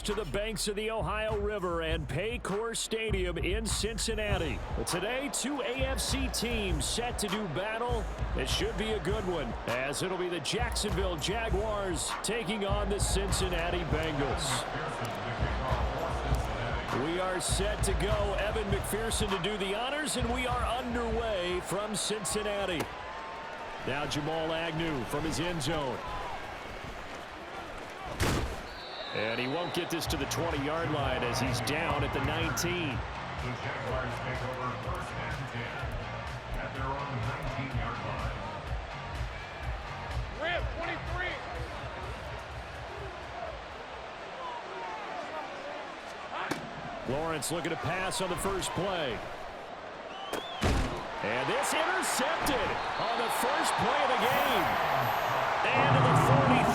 to the banks of the Ohio River and Paycor Stadium in Cincinnati. Today, two AFC teams set to do battle. It should be a good one, as it'll be the Jacksonville Jaguars taking on the Cincinnati Bengals. We are set to go. Evan McPherson to do the honors, and we are underway from Cincinnati. Now Jamal Agnew from his end zone. And he won't get this to the 20-yard line as he's down at the 19. The Jaguars take over first and 10 at their own 19-yard line. Rip, 23. Lawrence looking to pass on the first play. And this intercepted on the first play of the game. And to the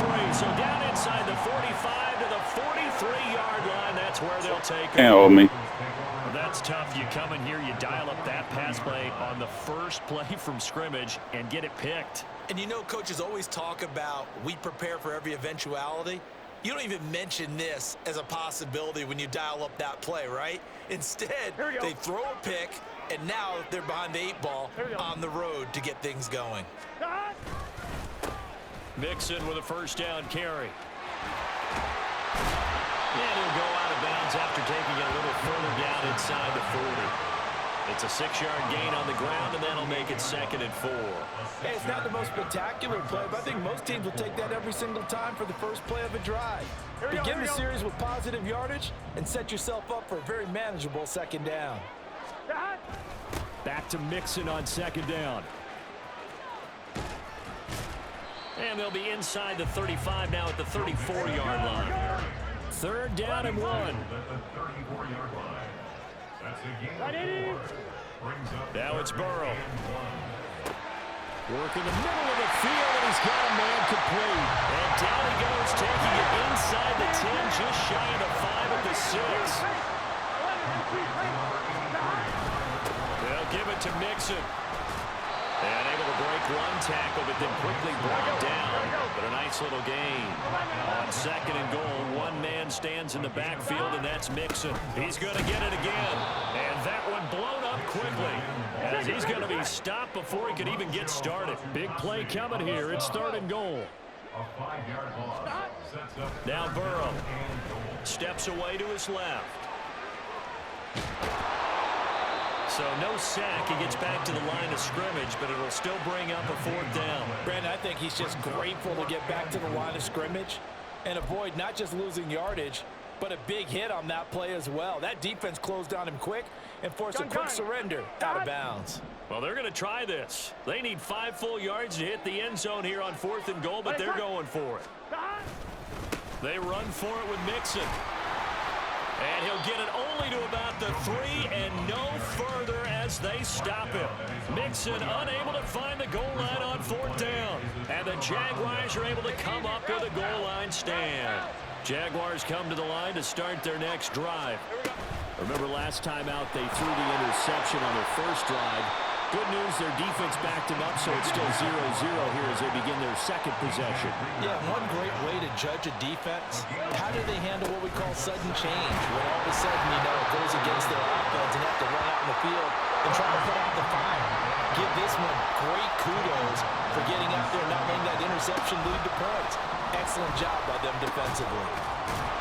43. So down inside the 45 to the 43-yard line. That's where they'll take it. Can't hold me. Well, that's tough. You come in here, you dial up that pass play on the first play from scrimmage and get it picked. And you know, coaches always talk about we prepare for every eventuality. You don't even mention this as a possibility when you dial up that play, right? Instead, they throw a pick, and now they're behind the 8-ball on the road to get things going. Mixon with a first down carry. And he'll go out of bounds after taking it a little further down inside the 40. It's a 6-yard gain on the ground, and that'll make it 2nd and 4. Hey, it's not the most spectacular play, but I think most teams will take that every single time for the first play of a drive. Begin the series with positive yardage and set yourself up for a very manageable 2nd down. Back to Mixon on 2nd down. And they'll be inside the 35 now at the 34-yard line. 3rd down and 1. Now it's Burrow. Work in the middle of the field, and he's got a man complete. And down he goes, taking it inside the 10, just shy of the 5 at the 6. They'll give it to Mixon. And able to break one tackle, but then quickly brought down. But a nice little gain. On 2nd and goal, one man stands in the backfield, and that's Mixon. He's going to get it again. And that one blown up quickly, as he's going to be stopped before he can even get started. Big play coming here. It's 3rd and goal. Now Burrow steps away to his left. So no sack. He gets back to the line of scrimmage, but it'll still bring up a 4th down. Brandon, I think he's just grateful to get back to the line of scrimmage and avoid not just losing yardage, but a big hit on that play as well. That defense closed on him quick and forced a quick surrender out of bounds. Well, they're going to try this. They need 5 full yards to hit the end zone here on 4th and goal, but they're going for it. They run for it with Mixon. And he'll get it only to about the 3 and no further as they stop him. Mixon unable to find the goal line on 4th down. And the Jaguars are able to come up with a goal line stand. Jaguars come to the line to start their next drive. Remember last time out they threw the interception on their first drive. Good news, their defense backed them up, so it's still 0-0 here as they begin their 2nd possession. Yeah, one great way to judge a defense, how do they handle what we call sudden change, when all of a sudden, you know, it goes against their offense and have to run out in the field and try to put out the fire. Give this one great kudos for getting out there and not letting that interception lead to points. Excellent job by them defensively.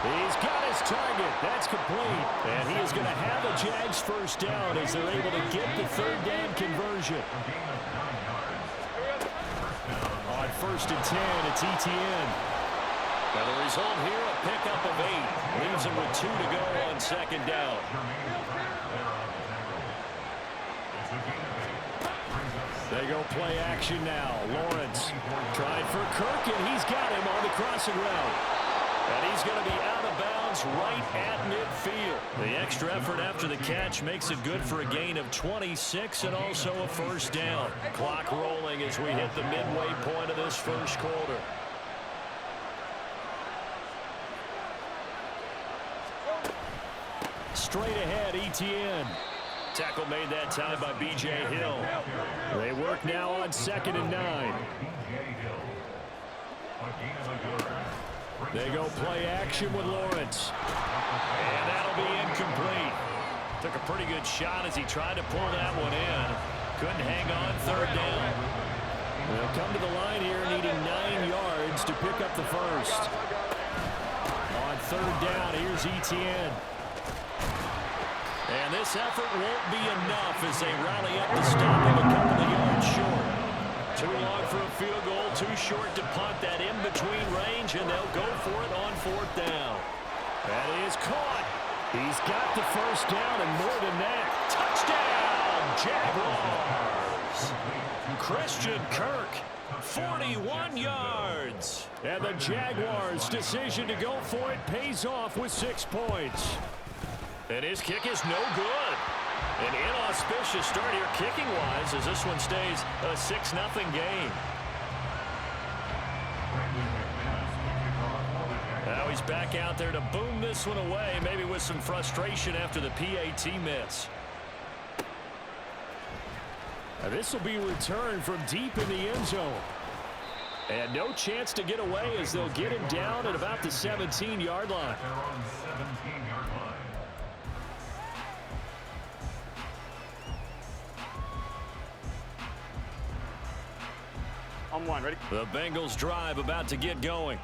He's got his target. That's complete. And he is going to have a Jags first down as they're able to get the 3rd down conversion. On 1st and 10, it's ETN. Now the result here, a pickup of 8. Leaves him with 2 to go on 2nd down. They go play action now. Lawrence tried for Kirk, and he's got him on the crossing route. And he's going to be out of bounds right at midfield. The extra effort after the catch makes it good for a gain of 26 and also a 1st down. Clock rolling as we hit the midway point of this 1st quarter. Straight ahead, ETN. Tackle made that time by B.J. Hill. They work now on 2nd and 9. They go play action with Lawrence. pretty good shot as he tried to pull that one in. Couldn't hang on third down. They'll come to the line here needing 9 yards to pick up the first. On third down, here's Etienne. And this effort won't be enough as they rally up to stop him a couple of yards short. Too long for a field goal, too short to punt that in-between range, and they'll go for it on fourth down. That is caught. He's got the first down, and more than that, touchdown, Jaguars. Christian Kirk, 41 yards. And the Jaguars' decision to go for it pays off with 6 points. And his kick is no good. An inauspicious start here kicking-wise as this one stays a 6-0 game. Now he's back out there to boom this one away, maybe with some frustration after the PAT miss. Now this will be returned from deep in the end zone. And no chance to get away as they'll get him down at about the 17-yard line. On one, ready? The Bengals drive about to get going.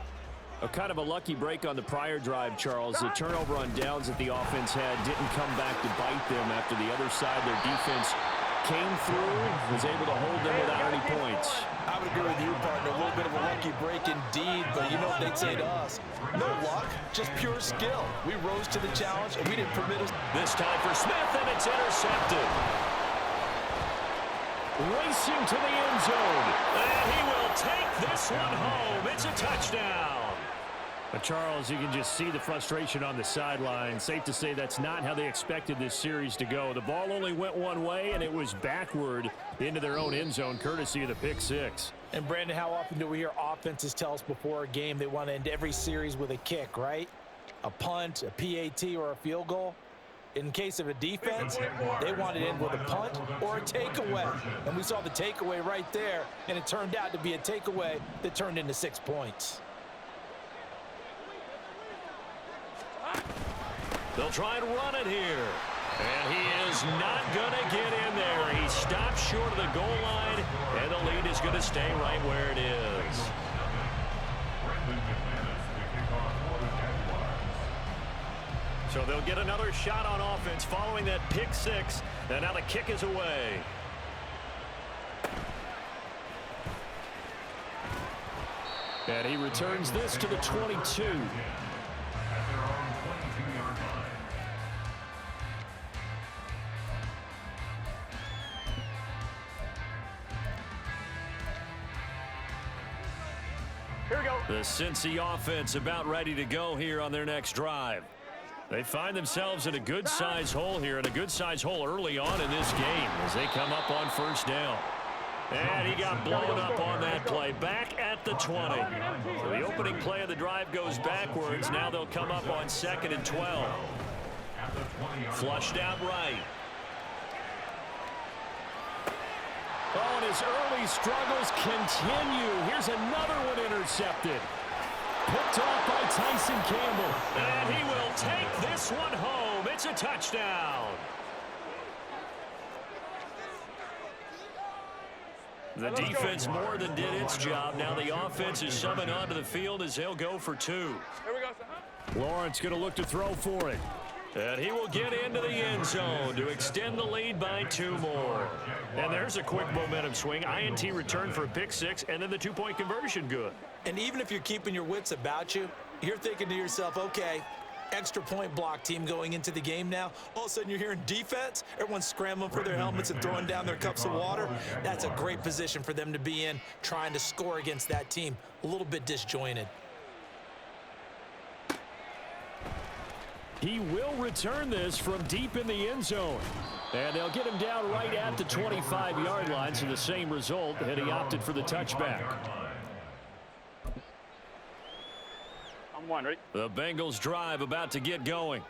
Kind of a lucky break on the prior drive, Charles. The turnover on downs that the offense had didn't come back to bite them after the other side. Their defense came through, was able to hold them without any points. I would agree with you, partner. A little bit of a lucky break indeed, but you know what they'd say to us. No luck, just pure skill. We rose to the challenge, and we didn't permit us. This time for Smith, and it's intercepted. Racing to the end zone, and he will take this one home. It's a touchdown. But Charles, you can just see the frustration on the sideline. Safe to say that's not how they expected this series to go. The ball only went one way, and it was backward into their own end zone, courtesy of the pick six. And, Brandon, how often do we hear offenses tell us before a game they want to end every series with a kick, right? A punt, a PAT, or a field goal? In case of a defense, they want it in with a punt or a takeaway. And we saw the takeaway right there, and it turned out to be a takeaway that turned into 6 points. They'll try and run it here. And he is not going to get in there. He stops short of the goal line, and the lead is going to stay right where it is. So they'll get another shot on offense following that pick six. And now the kick is away. And he returns this to the 22. Here we go. The Cincy offense about ready to go here on their next drive. They find themselves in a good-sized hole here, and a good-sized hole early on in this game as they come up on first down. And he got blown up on that play, back at the 20. So the opening play of the drive goes backwards. Now they'll come up on 2nd and 12. Flushed out right. Oh, and his early struggles continue. Here's another one intercepted. Picked off by Tyson Campbell. And he will take this one home. It's a touchdown. The defense more than did its job. Now the offense is summoned onto the field as they'll go for 2. Here we go. Lawrence going to look to throw for it. And he will get into the end zone to extend the lead by 2 more. And there's a quick momentum swing. INT return for a pick six, and then the 2-point conversion good. And even if you're keeping your wits about you, you're thinking to yourself, okay, extra point block team going into the game now. All of a sudden you're hearing defense. Everyone's scrambling for their helmets and throwing down their cups of water. That's a great position for them to be in, trying to score against that team. A little bit disjointed. He will return this from deep in the end zone. And they'll get him down right at the 25-yard line, so the same result, and he opted for the touchback. On one, ready? The Bengals drive about to get going.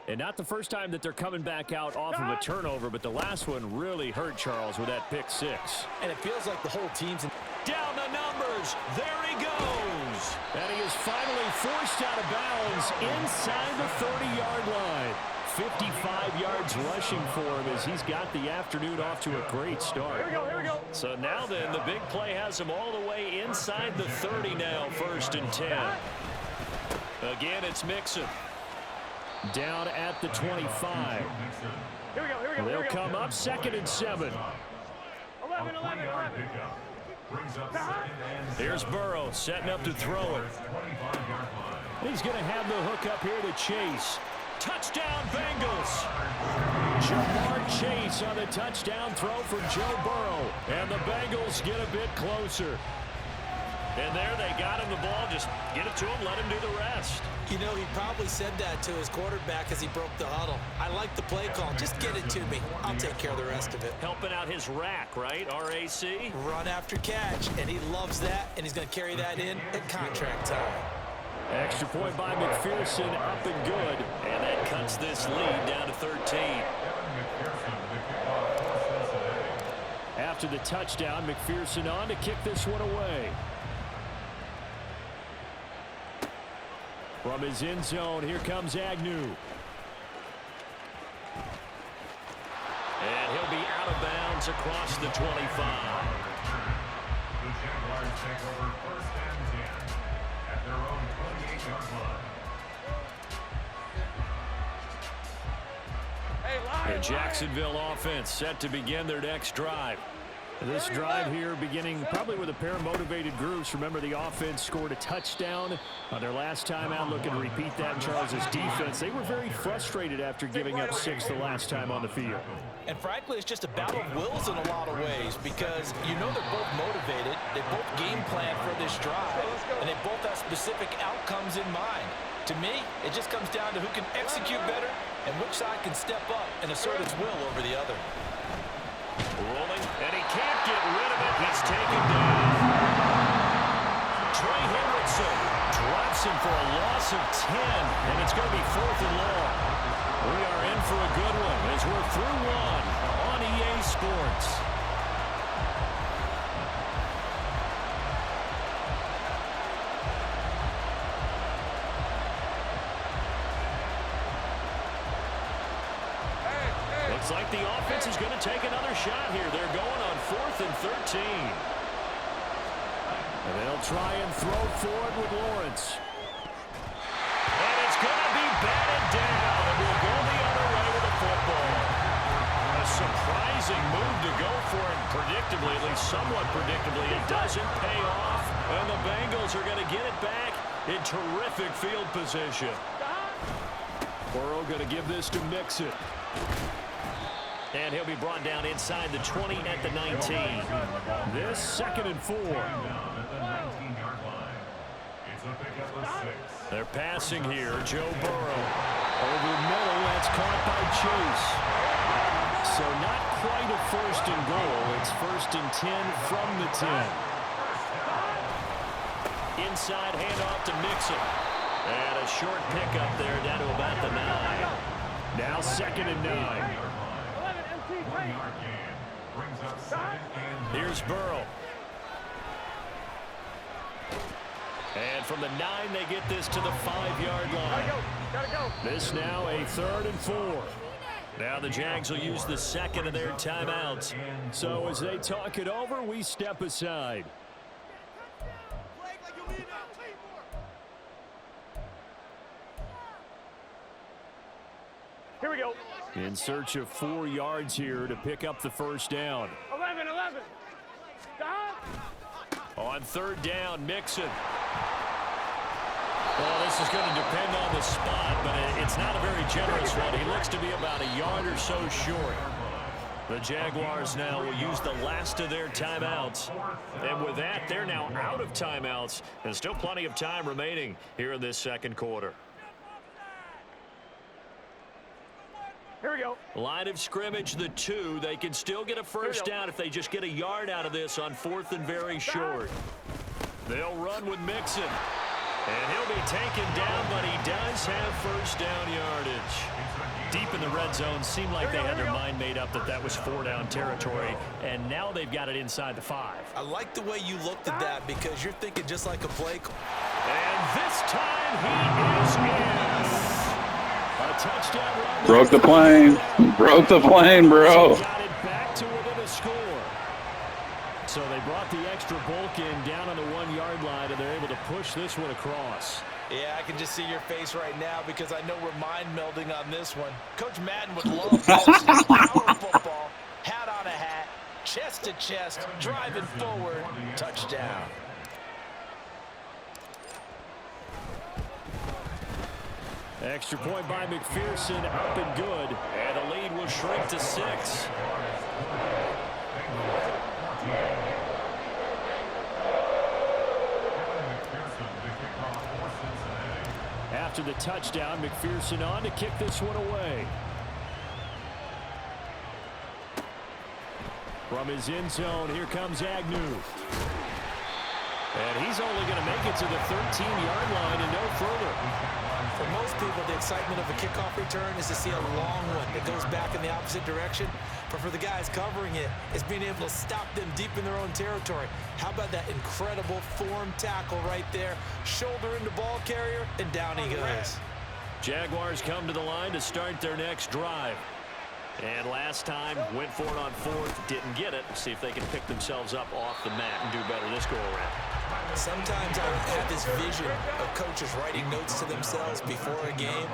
And not the first time that they're coming back out off of a turnover, but the last one really hurt Charles with that pick six. And it feels like the whole team's in. Down the numbers. There he goes. And he is finally forced out of bounds inside the 30-yard line. 55 yards rushing for him as he's got the afternoon off to a great start. Here we go. So now then, the big play has him all the way inside the 30 now, 1st and 10. Again, it's Mixon. Down at the 25. Here we go. They'll come up 2nd and 7. 11. Here's Burrow setting up to throw it. He's going to have the hook up here to Chase. Touchdown, Bengals. Jamar Chase on the touchdown throw from Joe Burrow. And the Bengals get a bit closer. And there they got him the ball. Just get it to him, let him do the rest. You know, he probably said that to his quarterback as he broke the huddle. I like the play call. Just get it to me. I'll take care of the rest of it. Helping out his rack, right? RAC. Run after catch, and he loves that, and he's going to carry that in at contract time. Extra point by McPherson, up and good. And that cuts this lead down to 13. After the touchdown, McPherson on to kick this one away. From his end zone, here comes Agnew. And he'll be out of bounds across the 25. The Jaguars take over 1st and 10 at their own 28-yard line. The Jacksonville offense set to begin their next drive. This drive here beginning probably with a pair of motivated groups. Remember, the offense scored a touchdown on their last time out, looking to repeat that in Charles' defense. They were very frustrated after giving up 6 the last time on the field. And frankly, it's just a battle of wills in a lot of ways because you know they're both motivated, they both game plan for this drive, and they both have specific outcomes in mind. To me, it just comes down to who can execute better and which side can step up and assert its will over the other. Rolling, and he can't get rid of it. He's taken down. Trey Hendrickson drops him for a loss of 10, and it's going to be 4th and long. We are in for a good one as we're through one on EA Sports. Looks like the offense is going to take another shot here. They're going on 4th and 13. And they'll try and throw forward with Lawrence. And it's going to be batted down. And we'll go the other way with the football. A surprising move to go for it. Predictably, at least somewhat predictably, it doesn't pay off. And the Bengals are going to get it back in terrific field position. Burrow going to give this to Mixon. And he'll be brought down inside the 20 at the 19. This 2nd and 4. They're passing here. Joe Burrow over the middle. That's caught by Chase. So not quite a 1st and goal. It's 1st and 10 from the 10. Inside handoff to Mixon. And a short pickup there down to about the 9. Now 2nd and 9. Here's Burrow. And from the 9, they get this to the 5-yard line. Gotta go. This now a 3rd and 4. Now the Jags will use the 2nd of their timeouts. So as they talk it over, we step aside. Here we go. In search of 4 yards here to pick up the 1st down. 11. On 3rd down, Mixon. Well, this is going to depend on the spot, but it's not a very generous one. He looks to be about a yard or so short. The Jaguars now will use the last of their timeouts. And with that, they're now out of timeouts. And still plenty of time remaining here in this 2nd quarter. Here we go. Line of scrimmage, the 2. They can still get a 1st down if they just get a yard out of this on 4th and very short. They'll run with Mixon. And he'll be taken down, but he does have 1st down yardage. Deep in the red zone, seemed like they had their mind made up that was 4-down territory, and now they've got it inside the 5. I like the way you looked at that because you're thinking just like a play. And this time he is in. A touchdown run. Broke the plane. Broke the plane, bro. Got it back to within a score. So they brought the extra bulk in down on the 1-yard line, and they're able to push this one across. Yeah, I can just see your face right now because I know we're mind melding on this one. Coach Madden would love this. Power football, hat on a hat, chest to chest, driving forward, touchdown. Extra point by McPherson, up and good. And the lead will shrink to 6. After the touchdown, McPherson on to kick this one away. From his end zone, here comes Agnew. And he's only going to make it to the 13-yard line and no further. For most people, the excitement of a kickoff return is to see a long one that goes back in the opposite direction. But for the guys covering it, it's being able to stop them deep in their own territory. How about that incredible form tackle right there? Shoulder into ball carrier, and down he goes. Jaguars come to the line to start their next drive. And last time, went for it on 4th, didn't get it. See if they can pick themselves up off the mat and do better this go-around. Sometimes I have this vision of coaches writing notes to themselves before a game.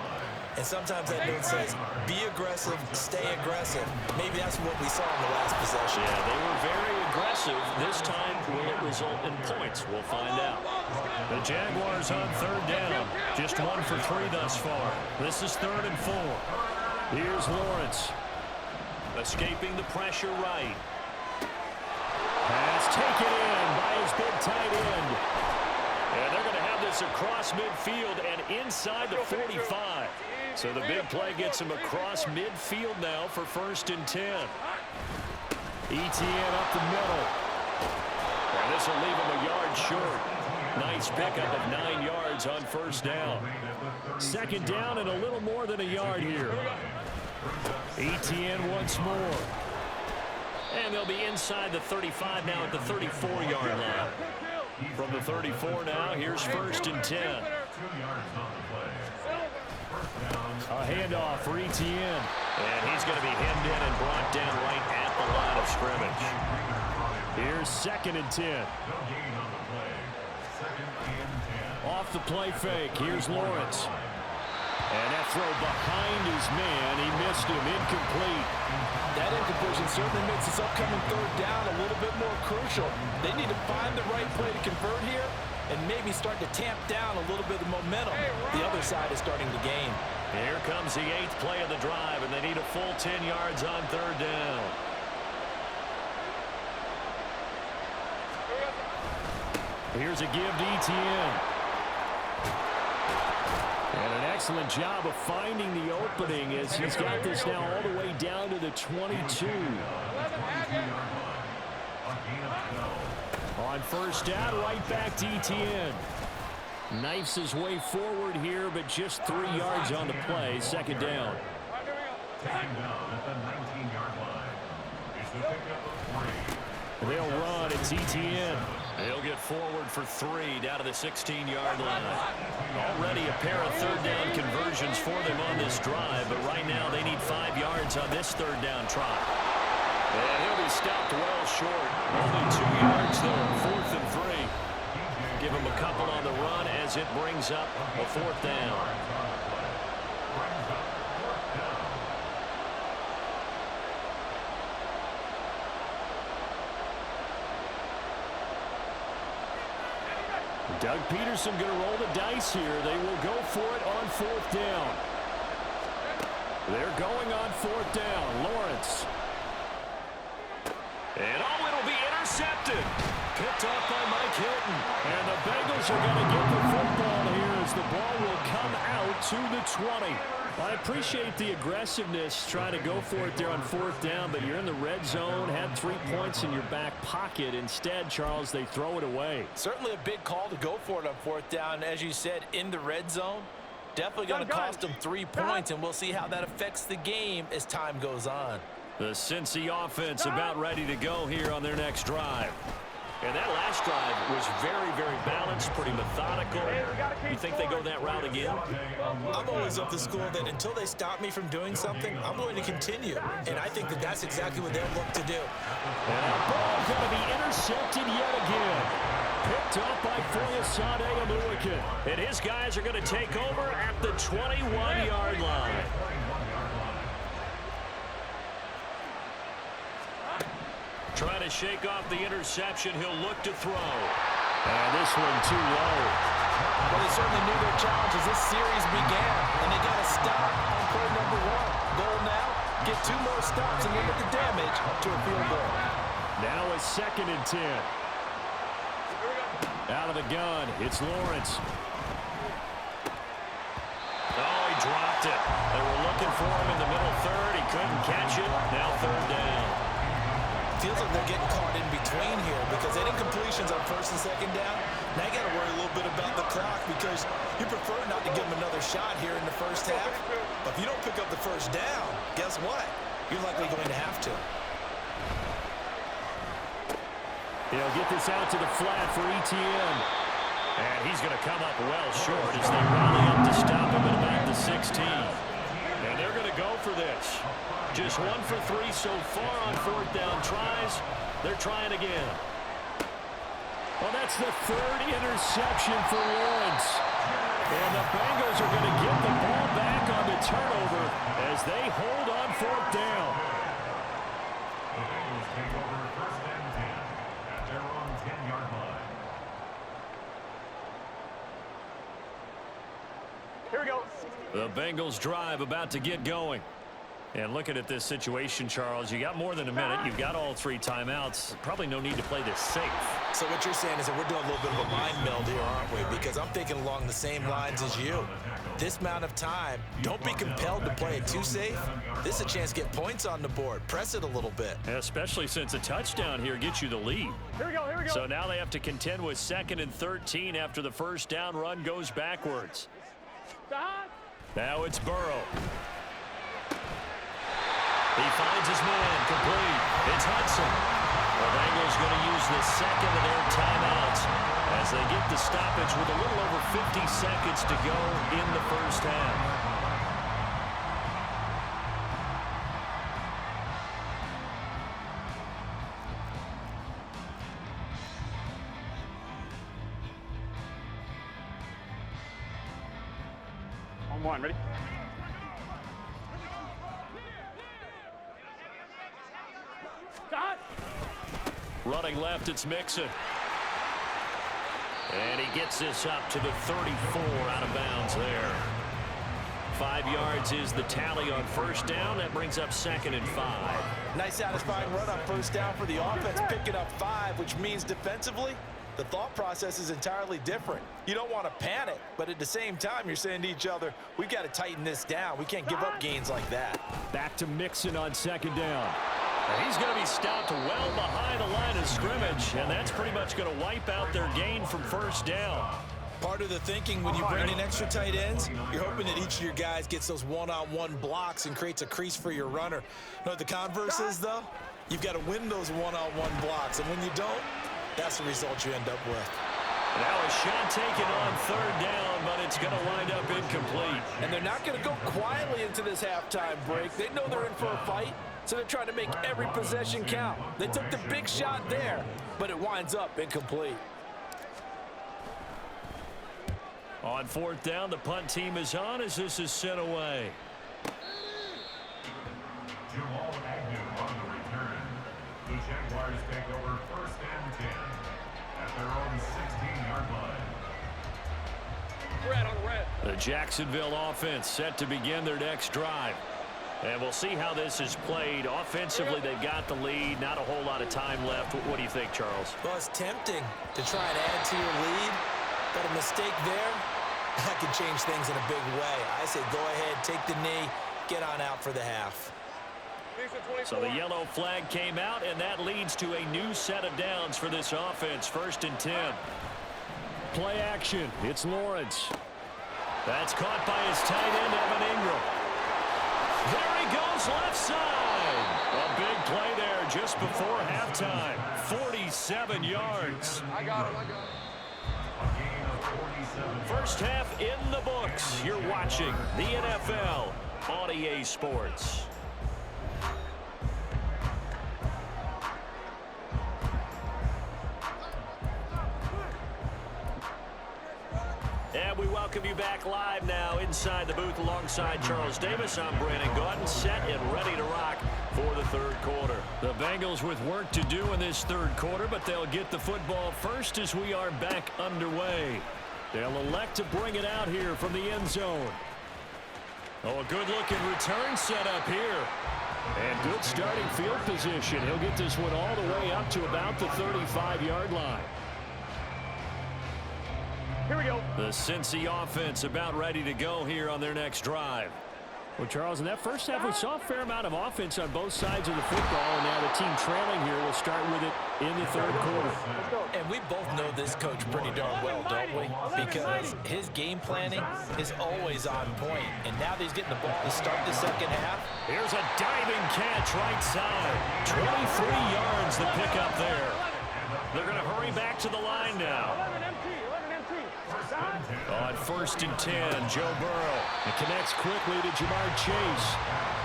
And sometimes that note says, be aggressive, stay aggressive. Maybe that's what we saw in the last possession. Yeah, they were very aggressive. This time, will it result in points? We'll find out. The Jaguars on 3rd down. Just 1 for 3 thus far. This is 3rd and 4. Here's Lawrence. Escaping the pressure right. Pass taken in by his big tight end. And they're going to have this across midfield and inside the 45. So the big play gets him across midfield now for 1st and 10. Etienne up the middle. And this will leave him a yard short. Nice pickup of 9 yards on 1st down. 2nd down and a little more than a yard here. Etienne once more. And they'll be inside the 35 now at the 34-yard line. From the 34 now, here's 1st and 10. A handoff for Etienne. And he's going to be hemmed in and brought down right at the line of scrimmage. Here's 2nd and 10. Off the play fake, here's Lawrence. And that throw behind his man, he missed him, incomplete. That incompletion certainly makes this upcoming 3rd down a little bit more crucial. They need to find the right play to convert here and maybe start to tamp down a little bit of momentum. The other side is starting to gain. Here comes the 8th play of the drive, and they need a full 10 yards on 3rd down. Here's a give to Etienne. And an excellent job of finding the opening as he's got this now all the way down to the 22. On 1st down, right back to Etienne. Knifes his way forward here, but just 3 yards on the play. 2nd down. They'll run. It's Etienne. He'll get forward for 3 down to the 16-yard line. Already a pair of 3rd down conversions for them on this drive, but right now they need 5 yards on this 3rd down try. And he'll be stopped well short. Only 2 yards there. 4th and 3. Give him a couple on the run as it brings up a 4th down. Doug Peterson going to roll the dice here. They will go for it on 4th down. They're going on 4th down. Lawrence. And oh, it'll be intercepted. Picked off by Mike Hilton. And the Bengals are going to get the football here as the ball will come out to the 20. I appreciate the aggressiveness trying to go for it there on 4th down, but you're in the red zone, had 3 points in your back pocket. Instead, Charles, they throw it away. Certainly a big call to go for it on 4th down. As you said, in the red zone, definitely going to cost them 3 points, and we'll see how that affects the game as time goes on. The Cincy offense about ready to go here on their next drive. And that last drive was very, very balanced, pretty methodical. You think they go that route again? I'm always of the school that until they stop me from doing something, I'm going to continue. And I think that that's exactly what they'll look to do. And that ball going to be intercepted yet again. Picked up by Foyesade Amuakin. And his guys are going to take over at the 21-yard line. Trying to shake off the interception. He'll look to throw. And this one too low. Well, they certainly knew their challenge as this series began, and they got to stop on play number 1. Goal now, get 2 more stops and limit the damage to a field goal. Now a 2nd and 10. Out of the gun, it's Lawrence. Oh, he dropped it. They were looking for him in the middle third. He couldn't catch it. Now 3rd down. Feels like they're getting caught in between here because they didn't completions on 1st and 2nd down. Now you got to worry a little bit about the clock because you prefer not to give them another shot here in the 1st half. But if you don't pick up the 1st down, guess what? You're likely going to have to. He'll get this out to the flat for Etienne. And he's going to come up well short as they rally up to stop him at about the 16. And they're going to go for this. Just 1 for 3 so far on 4th down tries. They're trying again. Well, that's the 3rd interception for Lawrence. And the Bengals are going to get the ball back on the turnover as they hold on 4th down. The Bengals take over 1st and 10 at their own 10-yard line. Here we go. The Bengals drive about to get going. And looking at this situation, Charles, you got more than a minute. You've got all 3 timeouts. Probably no need to play this safe. So what you're saying is that we're doing a little bit of a mind meld here, aren't we? Because I'm thinking along the same lines as you. This amount of time, don't be compelled to play it too safe. This is a chance to get points on the board. Press it a little bit. Especially since a touchdown here gets you the lead. Here we go, here we go. So now they have to contend with 2nd and 13 after the 1st down run goes backwards. Stop. Now it's Burrow. He finds his man, complete. It's Hudson. The Bengals going to use the 2nd of their timeouts as they get the stoppage with a little over 50 seconds to go in the 1st half. On 1, ready? Running left, it's Mixon. And he gets this up to the 34 out of bounds there. 5 yards is the tally on 1st down. That brings up 2nd and 5. Nice satisfying run on 1st down for the offense, picking up 5, which means defensively, the thought process is entirely different. You don't want to panic, but at the same time, you're saying to each other, we've got to tighten this down. We can't give up gains like that. Back to Mixon on 2nd down. And he's going to be stopped well behind the line of scrimmage, and that's pretty much going to wipe out their gain from 1st down. Part of the thinking when you bring in extra tight ends, you're hoping that each of your guys gets those one-on-one blocks and creates a crease for your runner. You know what the converse is, though? You've got to win those one-on-one blocks, and when you don't, that's the result you end up with. Now a shot taken on 3rd down, but it's going to wind up incomplete. And they're not going to go quietly into this halftime break. They know they're in for a fight, so they're trying to make every possession count. They took the big shot there, but it winds up incomplete. On 4th down, the punt team is on as this is sent away. Jamal Agnew on the return. The Jaguars take over 1st and 10 at their own 16-yard line. Red on red. The Jacksonville offense set to begin their next drive. And we'll see how this is played. Offensively, they've got the lead. Not a whole lot of time left. What do you think, Charles? Well, it's tempting to try and add to your lead, but a mistake there, that could change things in a big way. I say go ahead, take the knee, get on out for the half. So the yellow flag came out, and that leads to a new set of downs for this offense. 1st and 10. Play action. It's Lawrence. That's caught by his tight end, Evan Ingram. There he goes left side. A big play there just before halftime. 47 yards. I got him. A gain of 47. First half in the books. You're watching the NFL on EA Sports. And we welcome you back live now inside the booth alongside Charles Davis. I'm Brandon Gaudin, set and ready to rock for the third quarter. The Bengals with work to do in this third quarter, but they'll get the football first as we are back underway. They'll elect to bring it out here from the end zone. Oh, a good-looking return set up here. And good starting field position. He'll get this one all the way up to about the 35-yard line. Here we go. The Cincy offense about ready to go here on their next drive. Well, Charles, in that first half, we saw a fair amount of offense on both sides of the football, and now the team trailing here will start with it in the third quarter. And we both know this coach pretty darn well, don't we? Because his game planning is always on point. And now that he's getting the ball to start the second half. Here's a diving catch right side. 23 yards the pickup there. They're going to hurry back to the line now. 11 MT. On 1st and 10, Joe Burrow. It connects quickly to Jamar Chase.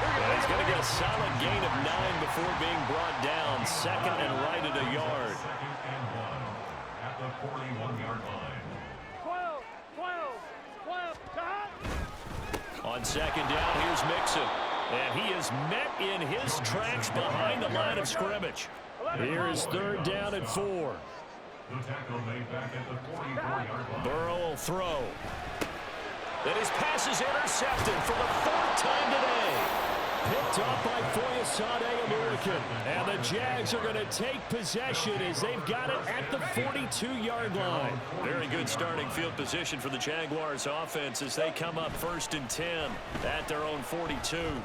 And he's going to get a solid gain of 9 before being brought down. Second and right at a yard. Second and 1 at the 41-yard line. 12. On second down, here's Mixon. And he is met in his tracks behind the line of scrimmage. Here is third down and 4. The tackle made back at the 44-yard line. Burrow will throw. And his pass is intercepted for the 4th time today. Picked up by Foyesade American. And the Jags are going to take possession as they've got it at the 42-yard line. Very good starting field position for the Jaguars offense as they come up 1st and 10 at their own 42.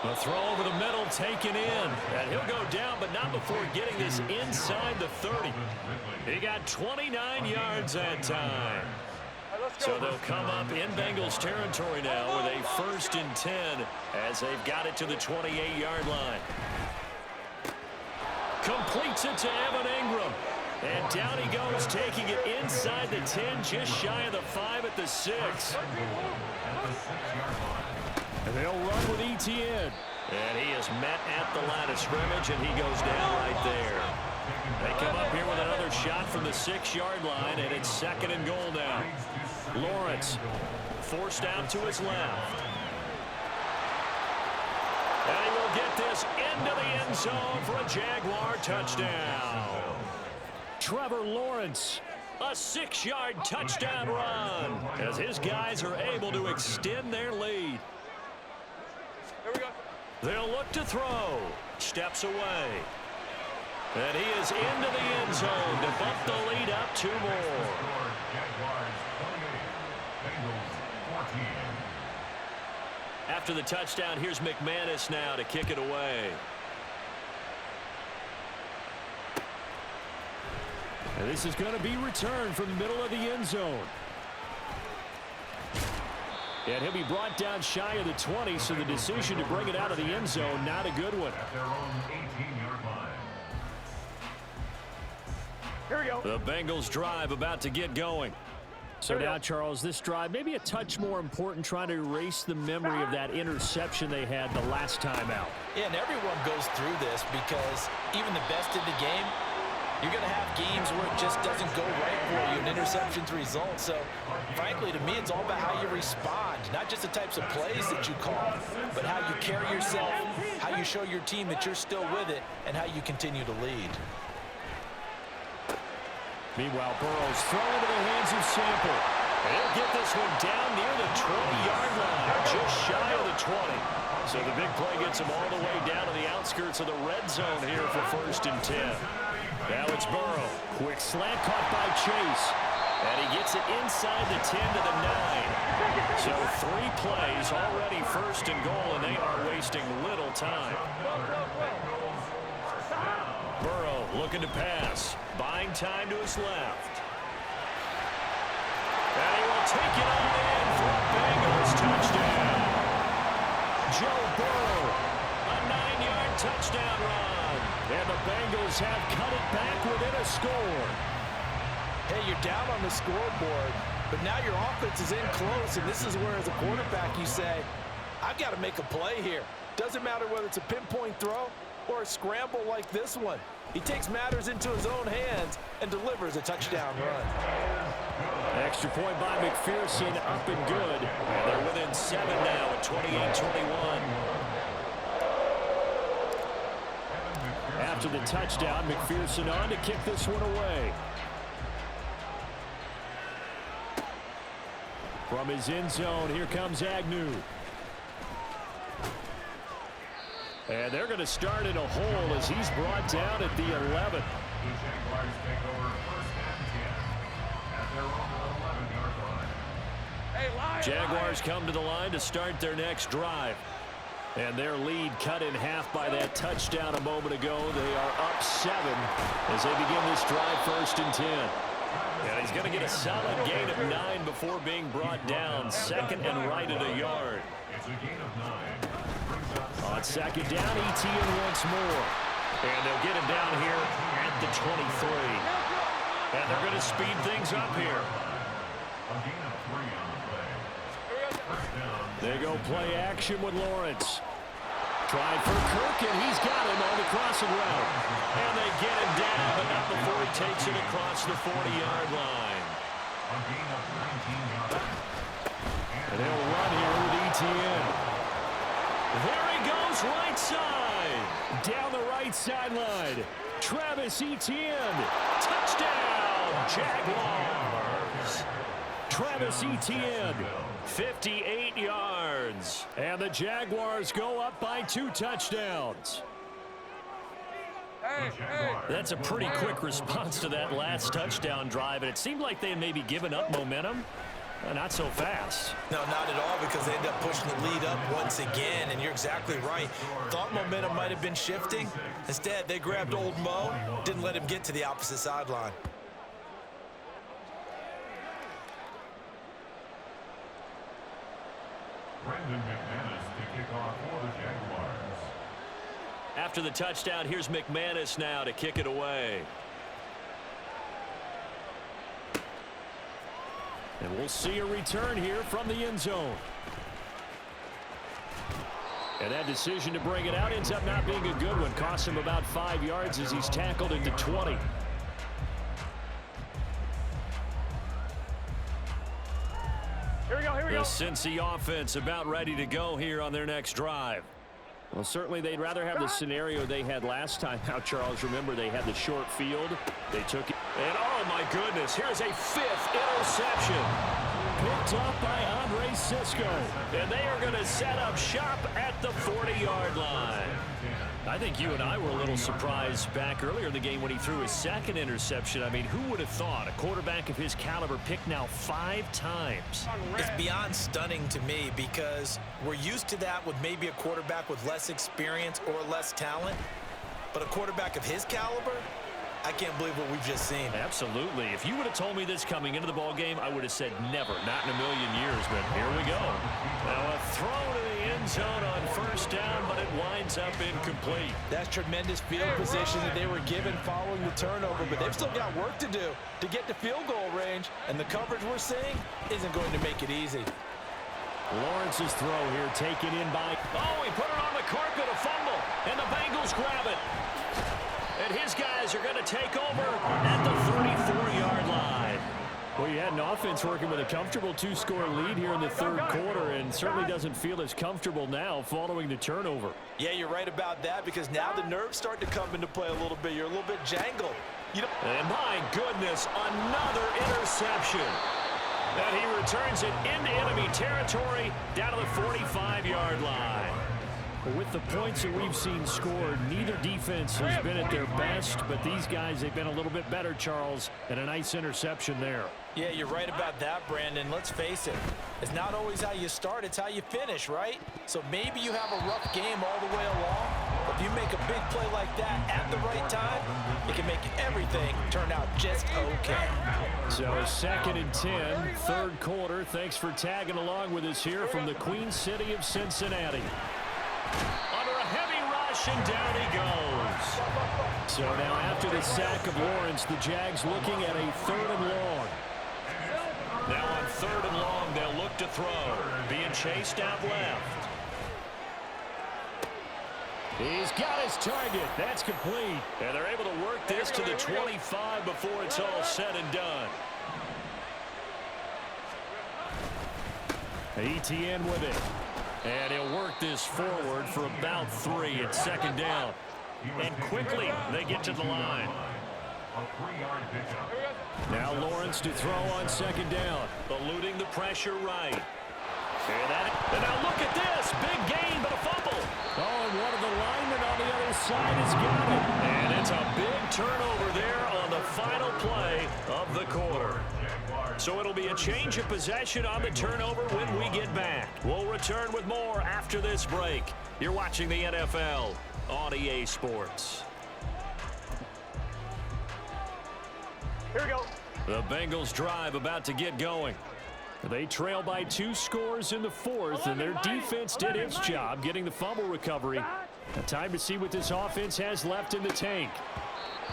The throw over the middle taken in. And he'll go down, but not before getting this inside the 30. He got 29 yards that time. So they'll come up in Bengals territory now with a 1st and 10 as they've got it to the 28-yard line. Completes it to Evan Ingram. And down he goes, taking it inside the 10, just shy of the 5 at the 6. And they'll run with ETN. And he is met at the line of scrimmage, and he goes down right there. They come up here with another shot from the 6-yard line, and it's 2nd and goal now. Lawrence forced out to his left. And he will get this into the end zone for a Jaguar touchdown. Trevor Lawrence, a 6-yard touchdown run as his guys are able to extend their lead. Here we go. They'll look to throw. Steps away. And he is into the end zone to bump the lead up 2 more. Jaguars 28, Bengals 14. After the touchdown, here's McManus now to kick it away. And this is going to be returned from the middle of the end zone. And he'll be brought down shy of the 20, so the decision to bring it out of the end zone, not a good one. At their own 18-yard line. Here we go. The Bengals drive about to get going. So now, Charles, this drive maybe a touch more important, trying to erase the memory of that interception they had the last time out. Yeah, and everyone goes through this because even the best in the game, you're going to have games where it just doesn't go right for you, and interceptions result. So, frankly, to me, it's all about how you respond, not just the types of plays that you call, but how you carry yourself, how you show your team that you're still with it, and how you continue to lead. Meanwhile, Burrow's thrown into the hands of Sample. And he'll get this one down near the 20-yard line, just shy of the 20. So the big play gets him all the way down to the outskirts of the red zone here for 1st and 10. Now it's Burrow. Quick slant caught by Chase. And he gets it inside the 10 to the 9. So 3 plays already 1st and goal, and they are wasting little time. Burrow looking to pass. Buying time to his left. And he will take it on in for a Bengals touchdown. Joe Burrow, a touchdown run. And the Bengals have cut it back within a score. Hey, you're down on the scoreboard, but now your offense is in close, and this is where, as a quarterback, you say, I've got to make a play here. Doesn't matter whether it's a pinpoint throw or a scramble like this one. He takes matters into his own hands and delivers a touchdown run. Extra point by McPherson, up and good. And they're within 7 now at 28-21. After the touchdown, McPherson on to kick this one away. From his end zone, here comes Agnew. And they're going to start in a hole as he's brought down at the 11. The Jaguars take over first and 10 at their own 11-yard line. Hey, Lion, Jaguars come to the line to start their next drive. And their lead cut in half by that touchdown a moment ago. They are up 7 as they begin this drive first and 10. And he's going to get a solid gain of 9 before being brought down. Second and right at a yard. It's a gain of 9. On second down, ETN once more. And they'll get him down here at the 23. And they're going to speed things up here. A gain of 3 on the play. First down. They go play action with Lawrence. Tried for Kirk, and he's got him on the crossing route. And they get him down, but not before he takes it across the 40-yard line. A gain of 19 yards. And they'll run here with ETN. There he goes, right side. Down the right sideline. Travis Etienne. Touchdown, Jaguars. Travis Etienne, 58 yards. And the Jaguars go up by 2 touchdowns. That's a pretty quick response to that last touchdown drive, and it seemed like they had maybe given up momentum. Not so fast. No, not at all, because they end up pushing the lead up once again, and you're exactly right. Thought momentum might have been shifting. Instead, they grabbed old Mo, didn't let him get to the opposite sideline. Brendan McManus to kick off for the Jaguars. After the touchdown, here's McManus now to kick it away. And we'll see a return here from the end zone. And that decision to bring it out ends up not being a good one. Costs him about 5 yards as he's tackled at the 20. Here we go, here we The go. Cincy offense about ready to go here on their next drive. Well, certainly they'd rather have the scenario they had last time out, Charles. Remember, they had the short field. They took it. And, oh, my goodness, here's a 5th interception. Picked up by Andre Sisco. And they are going to set up shop at the 40-yard line. I think you and I were a little surprised back earlier in the game when he threw his 2nd interception. I mean, who would have thought a quarterback of his caliber picked now 5 times? It's beyond stunning to me, because we're used to that with maybe a quarterback with less experience or less talent. But a quarterback of his caliber, I can't believe what we've just seen. Absolutely. If you would have told me this coming into the ball game, I would have said never, not in a million years. But here we go. Now a throw to the end zone on first down, but it winds up incomplete. That's tremendous field position that they were given following the turnover, but they've still got work to do to get to field goal range, and the coverage we're seeing isn't going to make it easy. Lawrence's throw here taken in by... Oh, he put it on the carpet, a fumble, and the Bengals grab it. And his guys are going to take over at the 34-yard line. Well, you had an offense working with a comfortable 2-score lead here in the 3rd quarter, and certainly doesn't feel as comfortable now following the turnover. Yeah, you're right about that, because now the nerves start to come into play a little bit. You're a little bit jangled. And my goodness, another interception. And he returns it into enemy territory down to the 45-yard line. With the points that we've seen scored, neither defense has been at their best, but these guys, they've been a little bit better, Charles, and a nice interception there. Yeah, you're right about that, Brandon. Let's face it. It's not always how you start, it's how you finish, right? So maybe you have a rough game all the way along, but if you make a big play like that at the right time, it can make everything turn out just okay. So 2nd and 10, 3rd quarter. Thanks for tagging along with us here from the Queen City of Cincinnati. Under a heavy rush possession. Down he goes. So now after the sack of Lawrence, the Jags looking at a 3rd and long. Now on 3rd and long, they'll look to throw. Being chased out left. He's got his target. That's complete. And they're able to work this to the 25 before it's all said and done. ETN with it. And he'll work this forward for about 3. It's 2nd down. And quickly they get to the line. Now Lawrence to throw on 2nd down. Eluding the pressure right. And now look at this. Big gain, but a fumble. Oh, and one of the linemen on the other side has got it. And it's a big turnover there on the final play of the quarter. So it'll be a change of possession on the turnover when we get back. We'll return with more after this break. You're watching the NFL on EA Sports. Here we go. The Bengals drive about to get going. They trail by 2 scores in the 4th, and their defense did its job getting the fumble recovery. A time to see what this offense has left in the tank.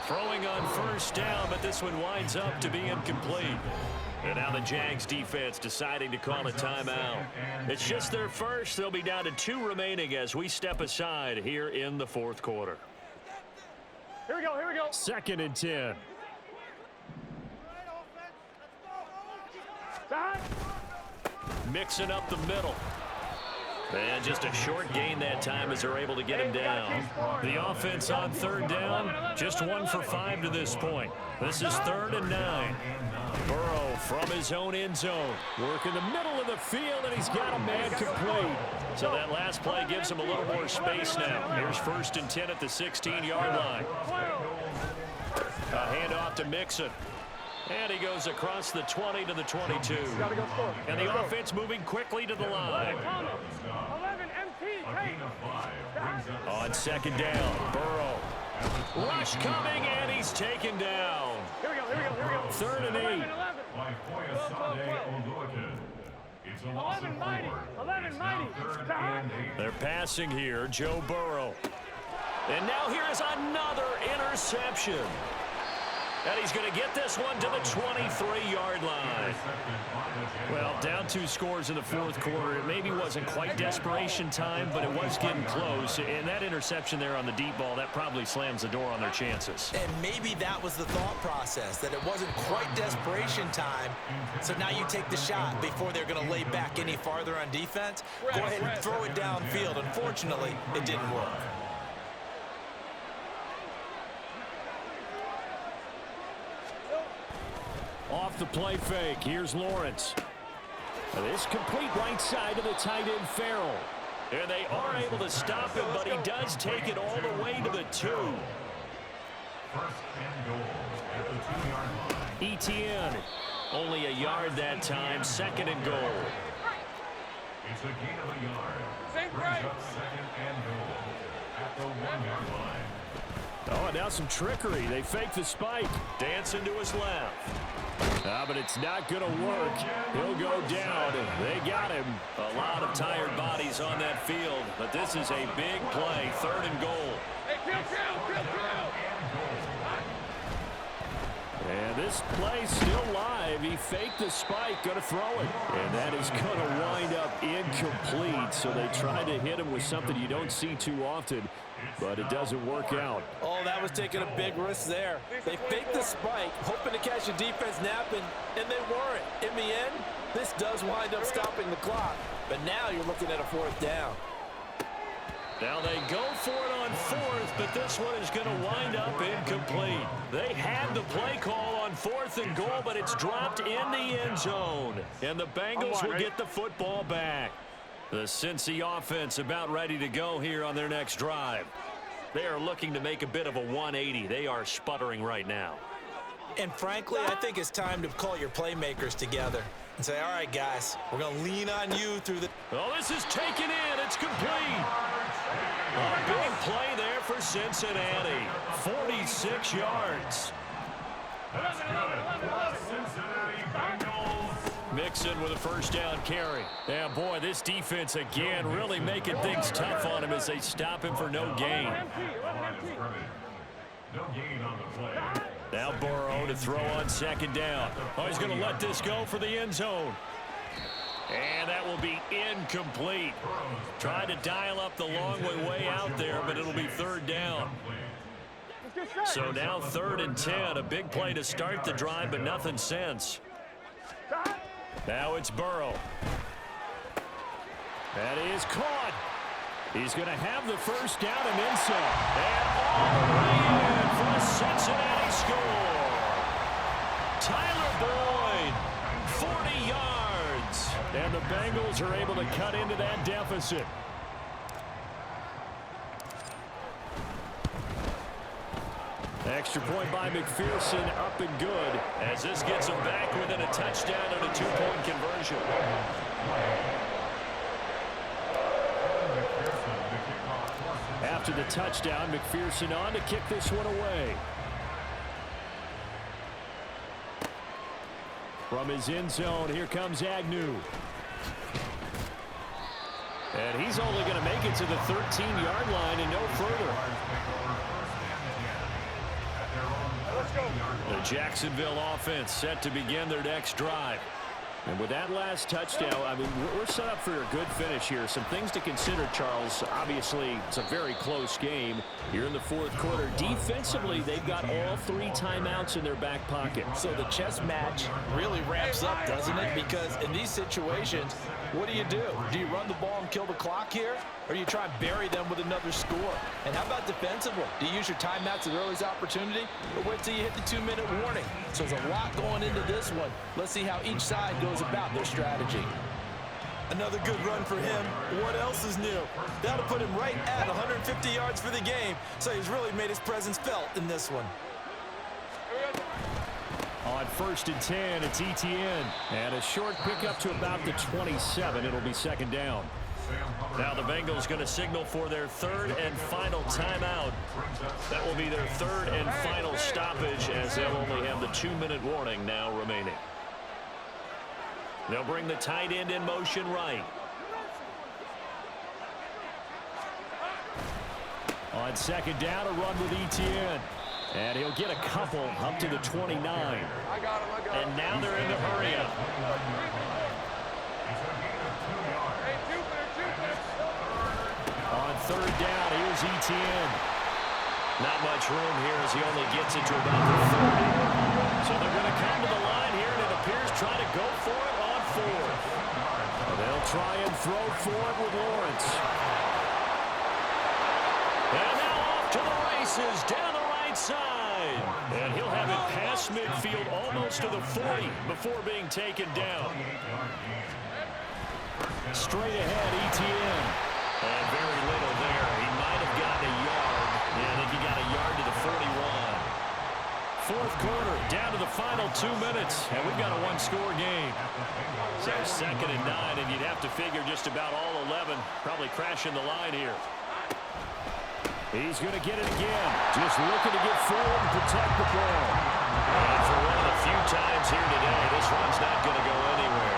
Throwing on 1st down, but this one winds up to be incomplete. And now the Jags defense deciding to call a timeout. It's just their first. They'll be down to 2 remaining as we step aside here in the 4th quarter. Here we go, here we go. 2nd and 10. Mixing up the middle. And just a short gain that time as they're able to get him down. The offense on 3rd down, just 1 for 5 to this point. This is 3rd and 9. Burrow from his own end zone. Working the middle of the field, and he's got a man complete. So that last play gives him a little more space now. Here's 1st and 10 at the 16-yard line. A handoff to Mixon. And he goes across the 20 to the 22. And the offense moving quickly to the line. On 2nd down, Burrow. Rush coming, and he's taken down. Here we go, here we go, here we go. 3rd and 8. 11 mighty. They're passing here, Joe Burrow. And now here is another interception. And he's going to get this one to the 23-yard line. Well, down 2 scores in the 4th quarter. It maybe wasn't quite desperation time, but it was getting close. And that interception there on the deep ball, that probably slams the door on their chances. And maybe that was the thought process, that it wasn't quite desperation time. So now you take the shot before they're going to lay back any farther on defense. Go ahead and throw it downfield. Unfortunately, it didn't work. Off the play fake, here's Lawrence. This complete right side to the tight end Farrell. And they are able to stop him, but he does take it all the way to the 2. 1st and goal at the 2-yard line. ETN, only a yard that time, 2nd and goal. It's a gain of a yard. Brings up 2nd and goal at the 1-yard line. Oh, and now some trickery. They fake the spike. Dancing to his left. But it's not going to work. He'll go down. They got him. A lot of tired bodies on that field, but this is a big play. 3rd and goal. And this play's still live. He faked the spike, going to throw it. And that is going to wind up incomplete. So they try to hit him with something you don't see too often, but it doesn't work out. Oh, that was taking a big risk there. They faked the spike, hoping to catch the defense napping, and they weren't. In the end, this does wind up stopping the clock. But now you're looking at a 4th down. Now they go for it on 4th, but this one is going to wind up incomplete. They had the play call on 4th and goal, but it's dropped in the end zone. And the Bengals will get the football back. The Cincy offense about ready to go here on their next drive. They are looking to make a bit of a 180. They are sputtering right now. And frankly, I think it's time to call your playmakers together and say, all right, guys, we're going to lean on you through the... Oh, this is taken in. It's complete. A big play there for Cincinnati. 46 yards. That's good. Cincinnati Bengals Mixon with a first down carry. Yeah, boy, this defense again really making things tough on him as they stop him for no gain. No gain on the play. Now Burrow to throw on second down. Oh, he's going to let this go for the end zone. And that will be incomplete. Trying to dial up the long way out there, but it'll be third down. So now 3rd and 10. A big play to start the drive, but nothing since. Now it's Burrow. That is caught. He's going to have the first down and then some. And all the way in for a Cincinnati score. Tyler Boyd, 40 yards. And the Bengals are able to cut into that deficit. Extra point by McPherson, up and good, as this gets him back within a touchdown and a 2-point conversion. After the touchdown, McPherson on to kick this one away. From his end zone, here comes Agnew. And he's only going to make it to the 13-yard line and no further. The Jacksonville offense set to begin their next drive. And with that last touchdown, I mean, we're set up for a good finish here. Some things to consider, Charles. Obviously, it's a very close game. You're in the 4th quarter. Defensively, they've got all 3 timeouts in their back pocket. So the chess match really ramps up, doesn't it? Because in these situations, what do? Do you run the ball and kill the clock here? Or do you try and bury them with another score? And how about defensively? Do you use your timeouts at earliest opportunity? Or wait till you hit the 2-minute warning? So there's a lot going into this one. Let's see how each side goes about their strategy. Another good run for him. What else is new? That'll put him right at 150 yards for the game. So he's really made his presence felt in this one. On 1st and 10, it's ETN. And a short pickup to about the 27. It'll be second down. Now the Bengals going to signal for their 3rd and final timeout. That will be their 3rd and final stoppage, as they'll only have the 2-minute warning now remaining. They'll bring the tight end in motion right. On second down, a run with ETN. And he'll get a couple up to the 29. And now they're in the hurry up. On 3rd down, here's ETN. Not much room here as he only gets it to about the 30. So they're going to come to the line here, and it appears trying to go for it on 4th. And they'll try and throw for it with Lawrence. And now off to the races down the right side. And he'll have it past midfield almost to the 40 before being taken down. Straight ahead, ETN. And very little there. He might have gotten a yard. Yeah, I think he got a yard to the 41. 4th quarter, down to the final 2 minutes. And we've got a 1-score game. So 2nd and 9, and you'd have to figure just about all 11 probably crashing the line here. He's going to get it again. Just looking to get forward and protect the ball. And for one of the few times here today, this one's not going to go anywhere.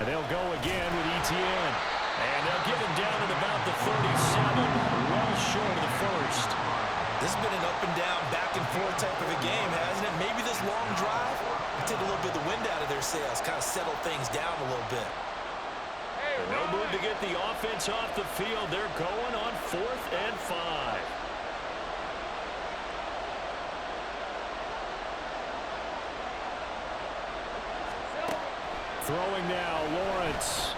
And they'll go again with ETN. And they'll get him down at about the 37, well short of the 1st. This has been an up and down, back and forth type of a game, hasn't it? Maybe this long drive take a little bit of the wind out of their sails, kind of settle things down a little bit. No move to get the offense off the field. They're going on 4th and 5. Throwing now, Lawrence.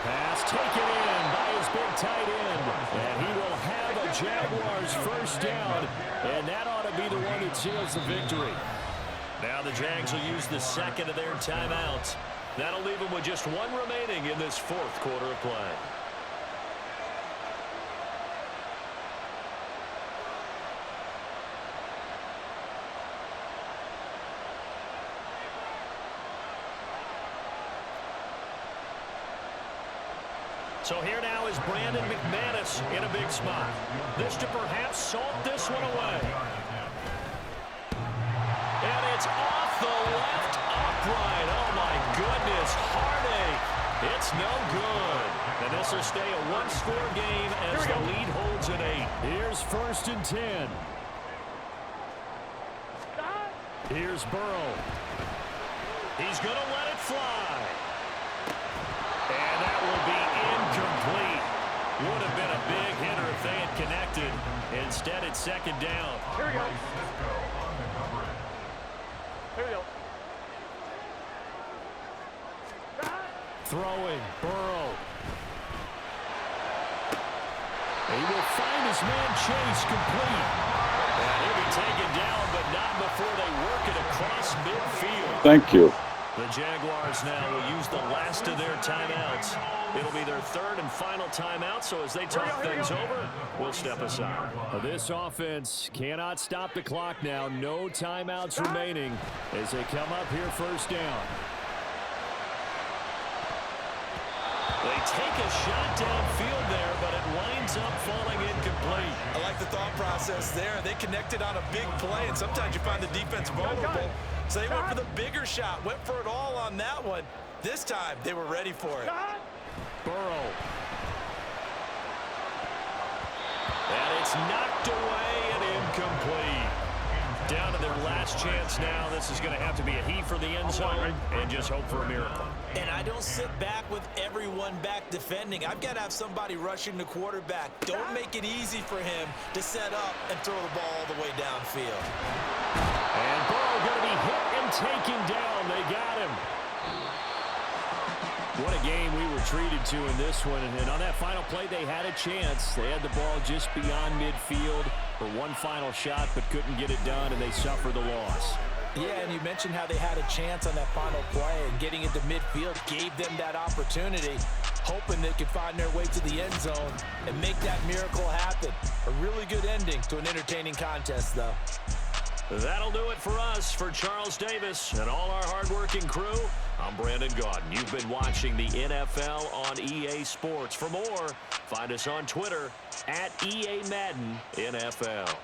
Pass taken in by his big tight end. And he will have a Jaguars first down. And that ought to be the one that seals the victory. Now the Jags will use the 2nd of their timeouts. That'll leave them with just 1 remaining in this 4th quarter of play. So here now is Brandon McManus in a big spot. This to perhaps salt this one away. And it's off the left upright. Oh, my goodness. Heartache. It's no good. And this will stay a one-score game as the lead holds at 8. Here's 1st and 10. Here's Burrow. He's going to let it fly. And that will be incomplete. Would have been a big hitter if they had connected. Instead, it's 2nd down. Here we go. Here we go. Throwing, Burrow. He will find his man Chase complete. And he'll be taken down, but not before they work it across midfield. Thank you. The Jaguars now will use the last of their timeouts. It'll be their 3rd and final timeout, so as they talk things over, we'll step aside. This offense cannot stop the clock now. No timeouts remaining as they come up here 1st down. They take a shot downfield there, but it winds up falling incomplete. I like the thought process there. They connected on a big play, and sometimes you find the defense vulnerable. So they went for the bigger shot, went for it all on that one. This time, they were ready for it. Burrow. And it's knocked away and incomplete. Down to their last chance now. This is going to have to be a heave for the end zone and just hope for a miracle. And I don't sit back with everyone back defending. I've got to have somebody rushing the quarterback. Don't make it easy for him to set up and throw the ball all the way downfield. And Burrow going to be hit and taken down. They got him. What a game we were treated to in this one. And on that final play, they had a chance. They had the ball just beyond midfield for one final shot, but couldn't get it done, and they suffer the loss. Yeah, and you mentioned how they had a chance on that final play, and getting into midfield gave them that opportunity, hoping they could find their way to the end zone and make that miracle happen. A really good ending to an entertaining contest, though. That'll do it for us. For Charles Davis and all our hardworking crew, I'm Brandon Gaudin. You've been watching the NFL on EA Sports. For more, find us on Twitter at EA Madden NFL.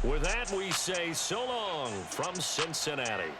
With that, we say so long from Cincinnati.